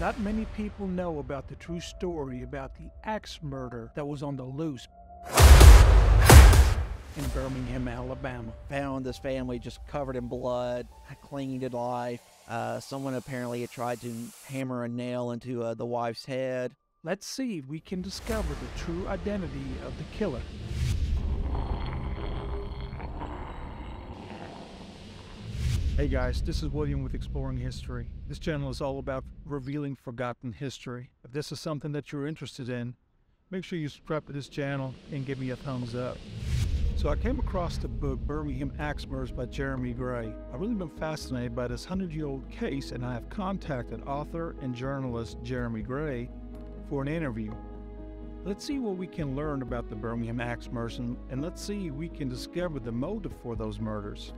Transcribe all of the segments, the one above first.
Not many people know about the true story about the axe murder that was on the loose in Birmingham, Alabama. Found this family just covered in blood, clinging to life. Someone apparently had tried to hammer a nail into the wife's head. Let's see if we can discover the true identity of the killer. Hey guys, this is William with Exploring History. This channel is all about revealing forgotten history. If this is something that you're interested in, make sure you subscribe to this channel and give me a thumbs up. So I came across the book Birmingham Axe Murders by Jeremy Gray. I've really been fascinated by this 100-year-old case, and I have contacted author and journalist Jeremy Gray for an interview. Let's see what we can learn about the Birmingham Axe Murders, and let's see if we can discover the motive for those murders.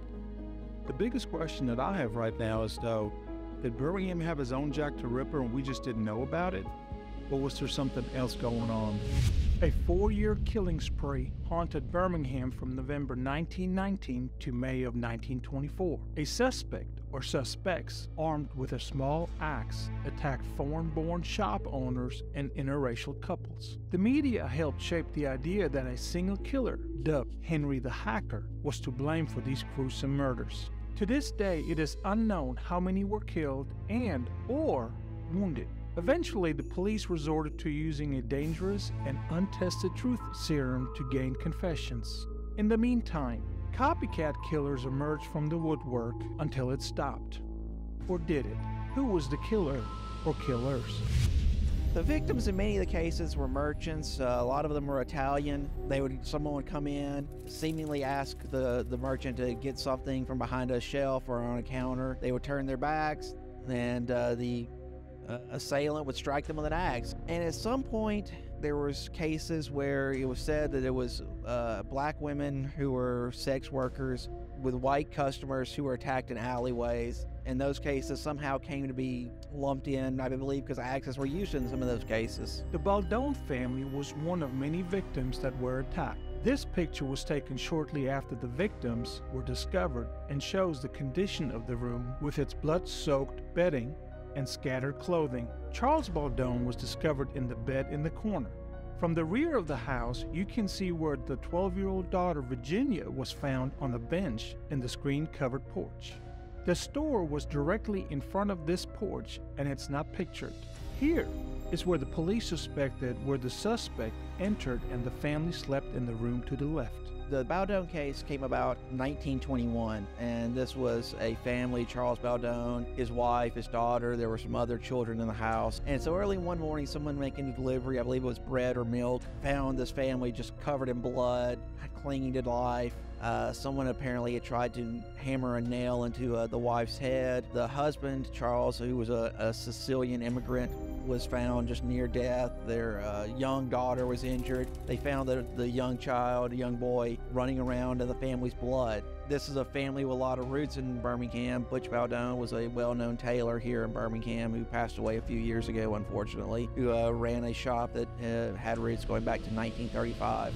The biggest question that I have right now is, though, did Birmingham have his own Jack the Ripper and we just didn't know about it? Or was there something else going on? A 4-year killing spree haunted Birmingham from November 1919 to May of 1924. A suspect or suspects armed with a small axe attacked foreign-born shop owners and interracial couples. The media helped shape the idea that a single killer, dubbed Henry the Hacker, was to blame for these gruesome murders. To this day, it is unknown how many were killed and or wounded. Eventually, the police resorted to using a dangerous and untested truth serum to gain confessions. In the meantime, copycat killers emerged from the woodwork until it stopped. Or did it? Who was the killer or killers? The victims in many of the cases were merchants. A lot of them were Italian. Someone would come in, seemingly ask the merchant to get something from behind a shelf or on a counter. They would turn their backs, and the assailant would strike them with an axe. And at some point, there was cases where it was said that it was black women who were sex workers with white customers who were attacked in alleyways. And those cases somehow came to be lumped in, I believe, because axes were used in some of those cases. The Baldwin family was one of many victims that were attacked. This picture was taken shortly after the victims were discovered and shows the condition of the room with its blood-soaked bedding and scattered clothing. Charles Baldwin was discovered in the bed in the corner. From the rear of the house, you can see where the 12-year-old daughter Virginia was found on a bench in the screen-covered porch. The store was directly in front of this porch, and it's not pictured. Here is where the police suspected where the suspect entered, and the family slept in the room to the left. The Baldwin case came about in 1921, and this was a family, Charles Baldwin, his wife, his daughter. There were some other children in the house. And so early one morning, someone making a delivery, I believe it was bread or milk, found this family just covered in blood, clinging to life. Someone apparently had tried to hammer a nail into the wife's head. The husband, Charles, who was a Sicilian immigrant, was found just near death. Their young daughter was injured. They found the young child, a young boy, running around in the family's blood. This is a family with a lot of roots in Birmingham. Butch Baldwin was a well-known tailor here in Birmingham who passed away a few years ago, unfortunately, who ran a shop that had roots going back to 1935.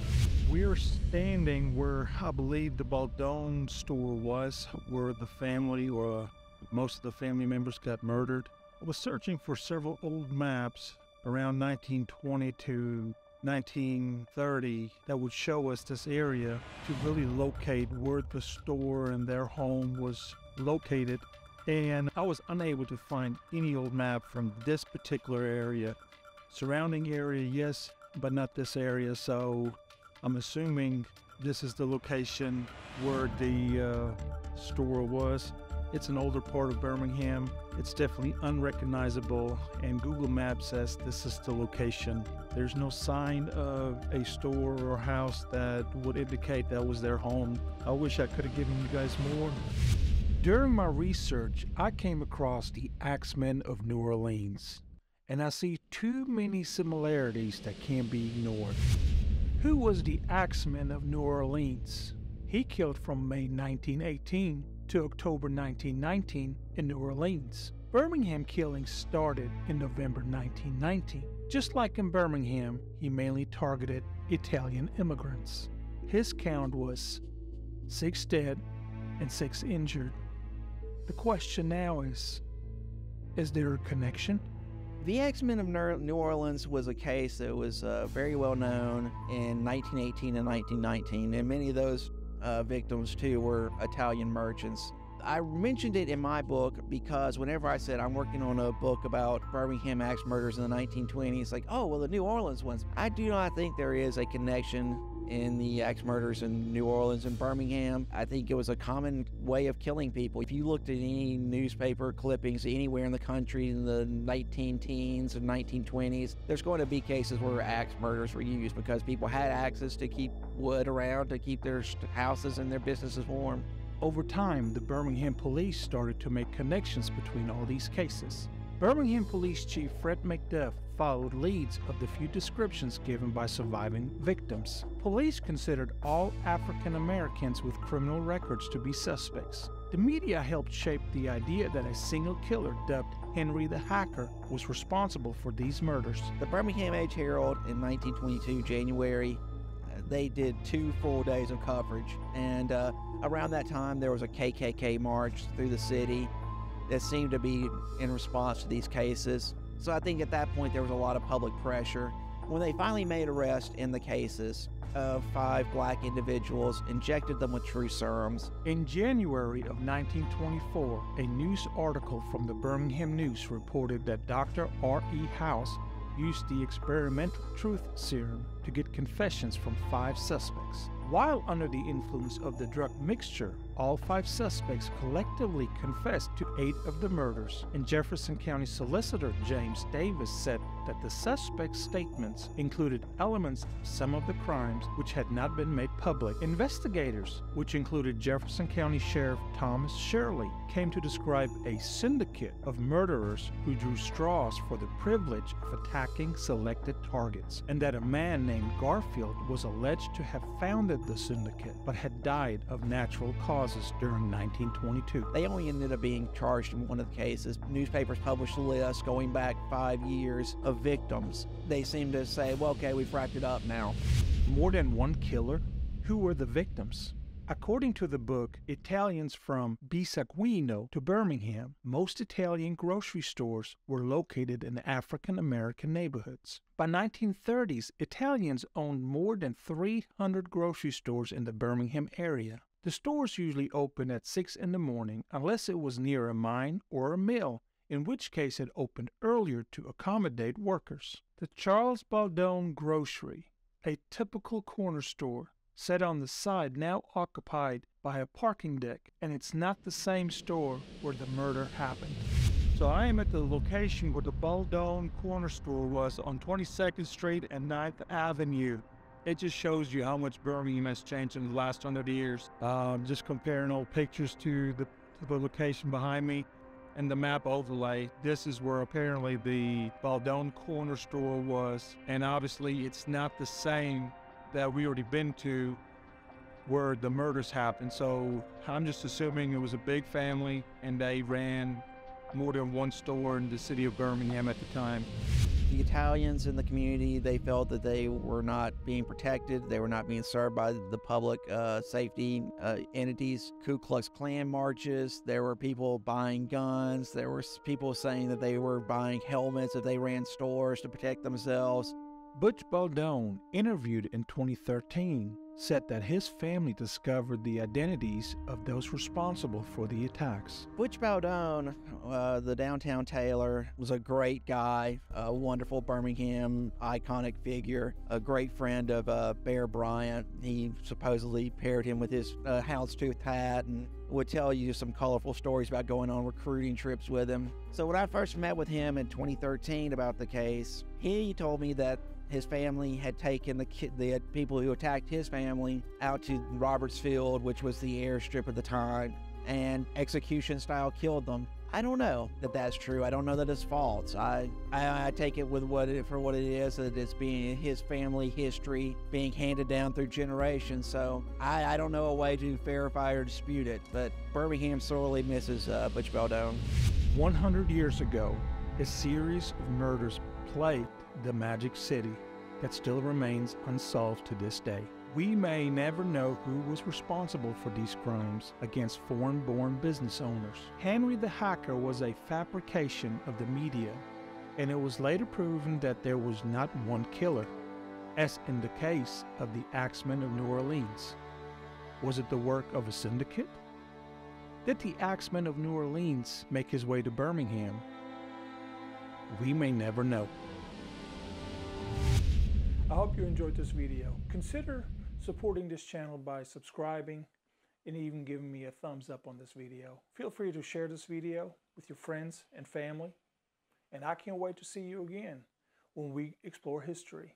We're standing where I believe the Baldwin store was, where the family or most of the family members got murdered. I was searching for several old maps around 1920 to 1930 that would show us this area to really locate where the store and their home was located. And I was unable to find any old map from this particular area. Surrounding area, yes, but not this area. So I'm assuming this is the location where the store was. It's an older part of Birmingham. It's definitely unrecognizable, and Google Maps says this is the location. There's no sign of a store or house that would indicate that was their home. I wish I could have given you guys more. During my research, I came across the Axemen of New Orleans, and I see too many similarities that can't be ignored. Who was the Axemen of New Orleans? He killed from May 1918 to October 1919 in New Orleans. Birmingham killings started in November 1919. Just like in Birmingham, he mainly targeted Italian immigrants. His count was 6 dead and 6 injured. The question now is there a connection? The Axemen of New Orleans was a case that was very well known in 1918 and 1919, and many of those victims too were Italian merchants. I mentioned it in my book because whenever I said I'm working on a book about Birmingham Axe Murders in the 1920s, like, oh, well, the New Orleans ones. I do not think there is a connection in the axe murders in New Orleans and Birmingham. I think it was a common way of killing people. If you looked at any newspaper clippings anywhere in the country in the 19-teens and 1920s, there's going to be cases where axe murders were used because people had axes to keep wood around, to keep their houses and their businesses warm. Over time, the Birmingham Police started to make connections between all these cases. Birmingham Police Chief Fred McDuff followed leads of the few descriptions given by surviving victims. Police considered all African Americans with criminal records to be suspects. The media helped shape the idea that a single killer dubbed Henry the Hacker was responsible for these murders. The Birmingham Age-Herald in 1922, January, they did 2 full days of coverage, and around that time there was a KKK march through the city that seemed to be in response to these cases. So I think at that point there was a lot of public pressure. When they finally made arrests in the cases of 5 black individuals, injected them with true serums. In January of 1924, a news article from the Birmingham News reported that Dr. R.E. House used the experimental truth serum to get confessions from 5 suspects. While under the influence of the drug mixture, all 5 suspects collectively confessed to 8 of the murders, and Jefferson County Solicitor James Davis said that the suspects' statements included elements of some of the crimes which had not been made public. Investigators, which included Jefferson County Sheriff Thomas Shirley, came to describe a syndicate of murderers who drew straws for the privilege of attacking selected targets, and that a man named Garfield was alleged to have founded the syndicate but had died of natural causes during 1922. They only ended up being charged in one of the cases. Newspapers published a list going back 5 years of victims. They seemed to say, well, okay, we've wrapped it up now. More than one killer? Who were the victims? According to the book Italians from Bissaguino to Birmingham, most Italian grocery stores were located in African American neighborhoods. By 1930s, Italians owned more than 300 grocery stores in the Birmingham area. The stores usually opened at 6 in the morning unless it was near a mine or a mill, in which case it opened earlier to accommodate workers. The Charles Baldwin Grocery, a typical corner store, set on the side now occupied by a parking deck, and it's not the same store where the murder happened. So I am at the location where the Baldwin corner store was on 22nd Street and 9th Avenue. It just shows you how much Birmingham has changed in the last 100 years. Just comparing old pictures to the location behind me and the map overlay. This is where apparently the Baldwin corner store was, and obviously it's not the same that we already been to where the murders happened. So I'm just assuming it was a big family and they ran more than one store in the city of Birmingham at the time. The Italians in the community, they felt that they were not being protected. They were not being served by the public safety entities. Ku Klux Klan marches. There were people buying guns. There were people saying that they were buying helmets if they ran stores to protect themselves. Butch Baldwin, interviewed in 2013, said that his family discovered the identities of those responsible for the attacks. Butch Baldwin, the downtown tailor, was a great guy, a wonderful Birmingham iconic figure, a great friend of Bear Bryant. He supposedly paired him with his houndstooth hat and would tell you some colorful stories about going on recruiting trips with him. So when I first met with him in 2013 about the case, he told me that his family had taken the people who attacked his family out to Roberts Field, which was the airstrip at the time, and execution style killed them. I don't know that that's true. I don't know that it's false. I take it with for what it is, that it's being his family history being handed down through generations. So I don't know a way to verify or dispute it, but Birmingham sorely misses Butch Baldwin. 100 years ago, a series of murders plagued the Magic City that still remains unsolved to this day. We may never know who was responsible for these crimes against foreign-born business owners. Henry the Hacker was a fabrication of the media, and it was later proven that there was not one killer, as in the case of the Axemen of New Orleans. Was it the work of a syndicate? Did the Axemen of New Orleans make his way to Birmingham? We may never know. I hope you enjoyed this video. Consider supporting this channel by subscribing and even giving me a thumbs up on this video. Feel free to share this video with your friends and family. And I can't wait to see you again when we explore history.